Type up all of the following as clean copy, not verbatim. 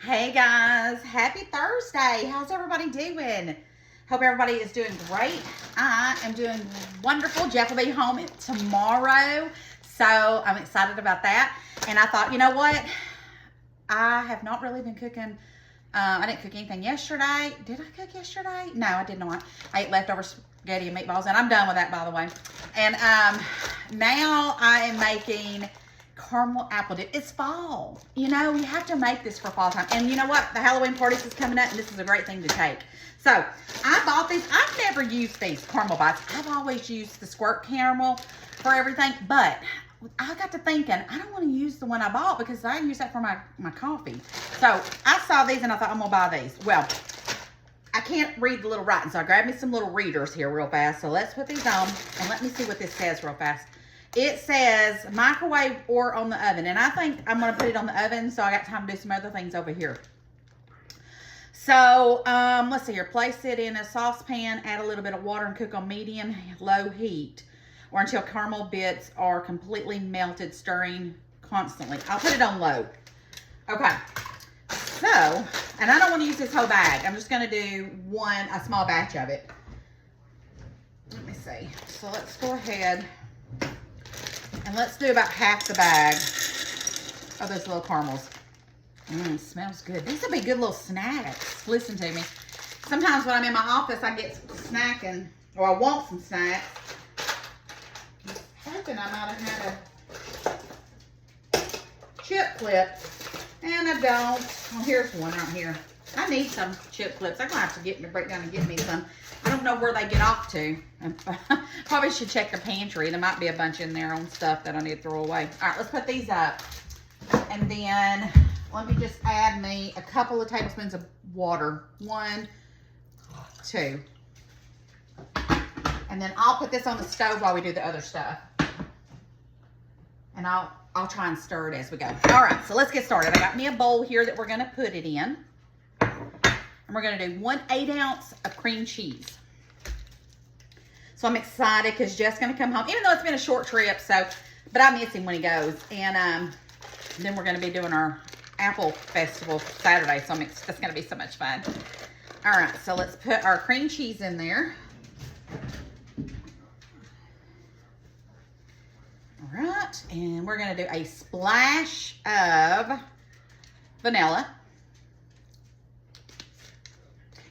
Hey guys, happy Thursday. How's everybody doing? Hope everybody is doing great. I am doing wonderful. Jeff will be home tomorrow, so I'm excited about that. And I thought, you know what? I have not really been cooking. I didn't cook anything yesterday. Did I cook yesterday? No, I did not. I ate leftover spaghetti and meatballs, and I'm done with that, by the way. And now I am making caramel apple dip. It's fall. You know, you have to make this for fall time. And you know what? The Halloween parties is coming up, and this is a great thing to take. So I bought these. I've never used these caramel bites. I've always used the squirt caramel for everything, but I got to thinking, I don't want to use the one I bought because I use that for my coffee. So I saw these and I thought, I'm going to buy these. Well, I can't read the little writing, so I grabbed me some little readers here real fast. So let's put these on and let me see what this says real fast. It says microwave or on the oven. And I think I'm going to put it on the oven so I got time to do some other things over here. So, let's see here. Place it in a saucepan, add a little bit of water and cook on medium-low heat or until caramel bits are completely melted, stirring constantly. I'll put it on low. Okay. So, and I don't want to use this whole bag. I'm just going to do a small batch of it. Let me see. So, let's go ahead and let's do about half the bag of those little caramels. Smells good. These will be good little snacks. Listen to me. Sometimes when I'm in my office, I get snacking, or I want some snacks. I'm hoping I might have had a chip clip, and I don't. Oh, here's one right here. I need some chip clips. I'm gonna have to break down and get me some. I don't know where they get off to. Probably should check the pantry. There might be a bunch in there on stuff that I need to throw away. All right, let's put these up, and then let me just add me a couple of tablespoons of water. 1, 2. And then I'll put this on the stove while we do the other stuff. And I'll try and stir it as we go. All right, so let's get started. I got me a bowl here that we're gonna put it in. And we're gonna do 1/8 ounce of cream cheese. So I'm excited because Jeff's gonna come home, even though it's been a short trip, but I miss him when he goes. And then we're gonna be doing our Apple Festival Saturday, so that's gonna be so much fun. All right, so let's put our cream cheese in there. All right, and we're gonna do a splash of vanilla.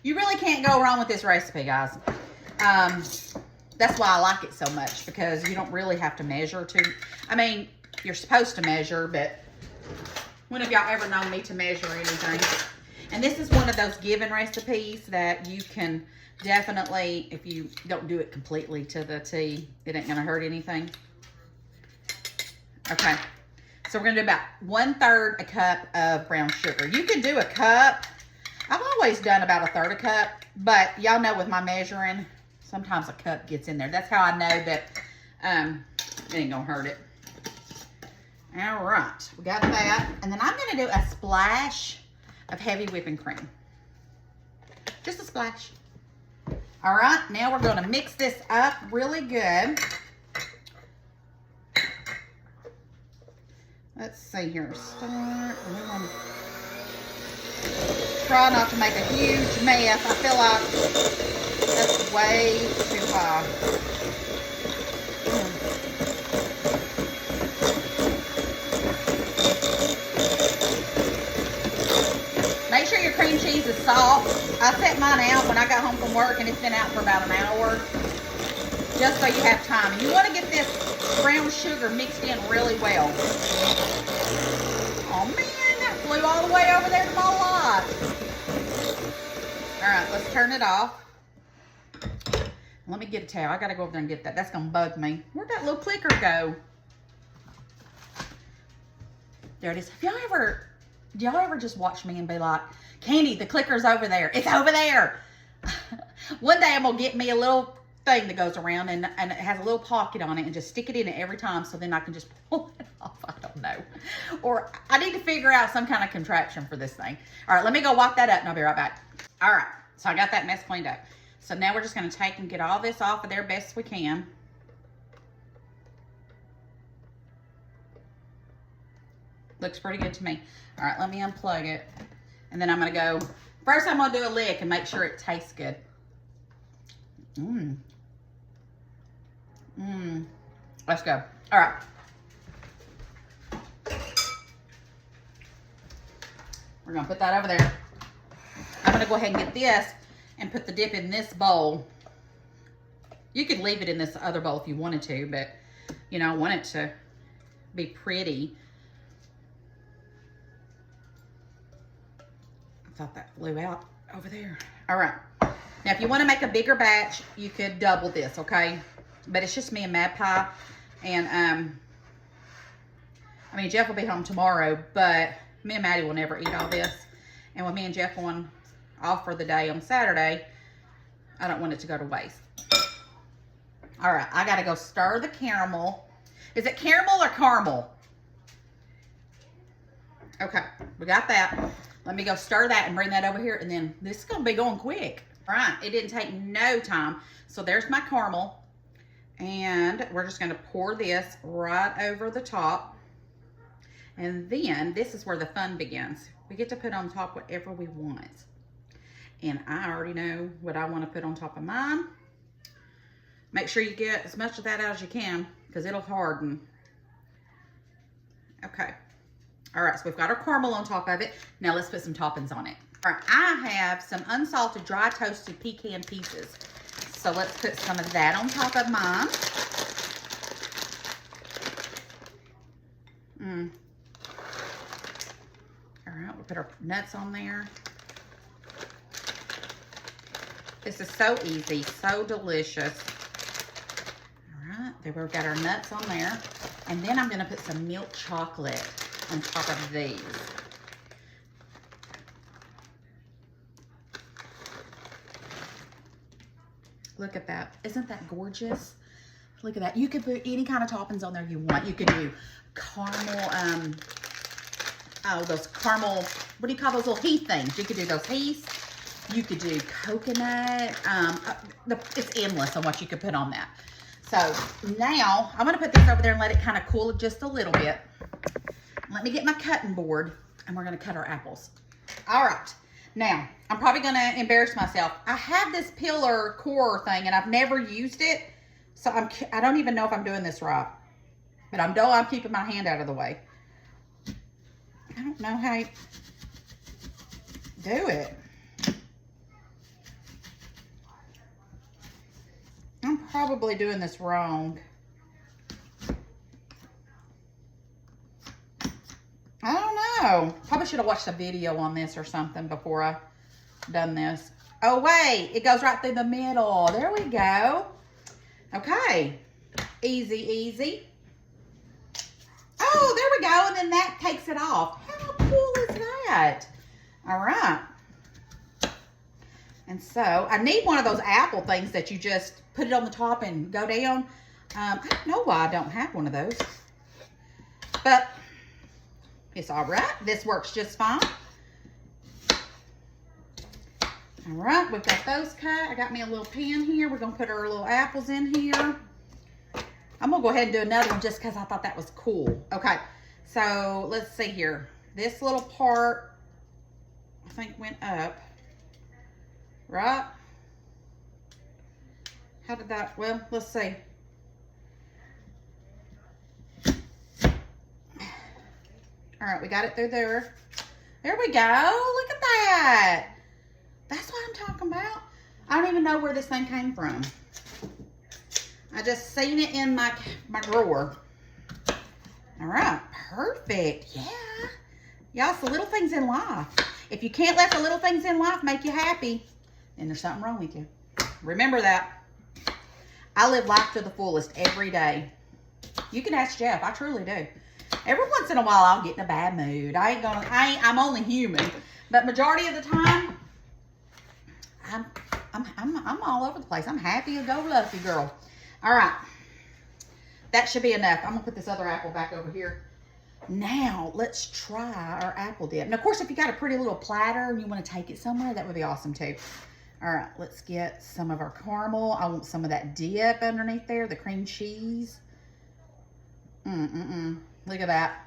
You really can't go wrong with this recipe, guys. That's why I like it so much, because you don't really have to measure I mean, you're supposed to measure, but when have y'all ever known me to measure anything? And this is one of those given recipes that you can definitely, if you don't do it completely to the T, it ain't gonna hurt anything. Okay, so we're gonna do about 1/3 a cup of brown sugar. You can do a cup. I've always done about 1/3 a cup, but y'all know with my measuring, sometimes a cup gets in there. That's how I know that it ain't gonna hurt it. All right, we got that. And then I'm gonna do a splash of heavy whipping cream. Just a splash. All right, now we're gonna mix this up really good. Let's see here, start. We want to try not to make a huge mess. I feel like that's way too high. Make sure your cream cheese is soft. I set mine out when I got home from work, and it's been out for about an hour, just so you have time. And you want to get this brown sugar mixed in really well. Oh man, that flew all the way over there to my lot. All right, let's turn it off. Let me get a towel. I gotta go over there and get that. That's gonna bug me. Where'd that little clicker go? There it is. Do y'all ever just watch me and be like, Candy, the clicker's over there. It's over there. One day I'm gonna get me a little thing that goes around and it has a little pocket on it, and just stick it in it every time, so then I can just pull it off. I don't know. Or I need to figure out some kind of contraption for this thing. All right, let me go wipe that up and I'll be right back. All right, so I got that mess cleaned up. So now we're just gonna take and get all this off of there best we can. Looks pretty good to me. All right, let me unplug it. And then I'm gonna go, first I'm gonna do a lick and make sure it tastes good. Let's go. All right. We're gonna put that over there. I'm gonna go ahead and get this and put the dip in this bowl. You could leave it in this other bowl if you wanted to, but you know, I want it to be pretty. I thought that flew out over there. All right. Now, if you want to make a bigger batch, you could double this, okay? But it's just me and Mad Pie. And, I mean, Jeff will be home tomorrow, but me and Maddie will never eat all this. And with me and Jeff going off for the day on Saturday, I don't want it to go to waste. All right, I got to go stir the caramel. Is it caramel or caramel? Okay, we got that. Let me go stir that and bring that over here. And then this is going to be going quick. All right, it didn't take no time. So there's my caramel. And we're just going to pour this right over the top. And then this is where the fun begins. We get to put on top whatever we want. And I already know what I want to put on top of mine. Make sure you get as much of that out as you can because it'll harden. Okay. All right, so we've got our caramel on top of it. Now let's put some toppings on it. All right, I have some unsalted, dry toasted pecan pieces. So let's put some of that on top of mine. All right, we'll put our nuts on there. This is so easy, so delicious. All right, there we've got our nuts on there. And then I'm gonna put some milk chocolate on top of these. Look at that. Isn't that gorgeous? Look at that. You could put any kind of toppings on there you want. You could do caramel, those caramel, what do you call those little heath things? You could do those heaths. You could do coconut. It's endless on what you could put on that. So now I'm going to put this over there and let it kind of cool just a little bit. Let me get my cutting board and we're going to cut our apples. All right. Now, I'm probably going to embarrass myself. I have this pillar core thing and I've never used it. So I don't even know if I'm doing this right. But I'm keeping my hand out of the way. I don't know how you do it. I'm probably doing this wrong. I don't know. Probably should have watched a video on this or something before I done this. Oh, wait. It goes right through the middle. There we go. Okay. Easy, easy. Oh, there we go. And then that takes it off. How cool is that? All right. And so I need one of those apple things that you just put it on the top and go down. I don't know why I don't have one of those. But it's all right. This works just fine. All right, we've got those cut. I got me a little pan here. We're going to put our little apples in here. I'm going to go ahead and do another one just because I thought that was cool. Okay, so let's see here. This little part, I think, went up. Right? How did that, well, let's see. All right, we got it through there. There we go. Look at that. That's what I'm talking about. I don't even know where this thing came from. I just seen it in my drawer. All right, perfect. Yeah. Y'all, it's the little things in life. If you can't let the little things in life make you happy, then there's something wrong with you. Remember that. I live life to the fullest every day. You can ask Jeff. I truly do. Every once in a while, I'll get in a bad mood. I'm only human. But majority of the time, I'm all over the place. I'm happy to go lucky, girl. All right. That should be enough. I'm going to put this other apple back over here. Now, let's try our apple dip. And, of course, if you got a pretty little platter and you want to take it somewhere, that would be awesome, too. All right. Let's get some of our caramel. I want some of that dip underneath there, the cream cheese. Look at that.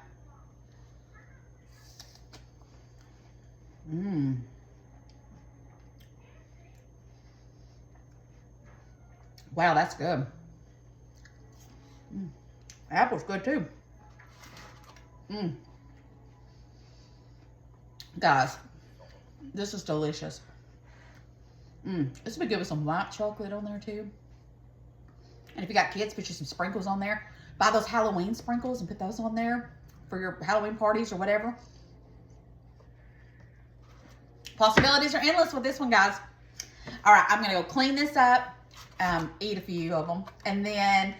Wow, that's good. Apple's good too. Guys, this is delicious. This would be good with some white chocolate on there too. And if you got kids, put you some sprinkles on there. Buy those Halloween sprinkles and put those on there for your Halloween parties or whatever. Possibilities are endless with this one, guys. All right, I'm gonna go clean this up, eat a few of them, and then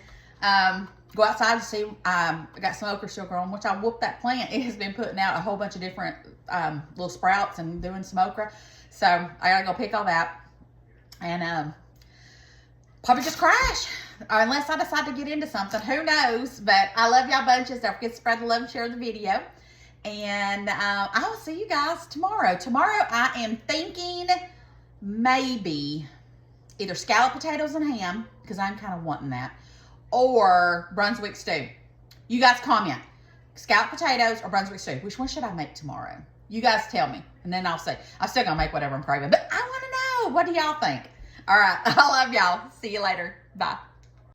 go outside to see. I got smoker still growing, which I whooped that plant. It has been putting out a whole bunch of different little sprouts and doing some okra. So I gotta go pick all that, and probably just crash. Unless I decide to get into something. Who knows? But I love y'all bunches. Don't forget to spread the love and share the video. And I will see you guys tomorrow. Tomorrow I am thinking maybe either scalloped potatoes and ham, because I'm kind of wanting that, or Brunswick stew. You guys comment. Scalloped potatoes or Brunswick stew. Which one should I make tomorrow? You guys tell me. And then I'll say. I'm still going to make whatever I'm craving. But I want to know. What do y'all think? All right. I love y'all. See you later. Bye.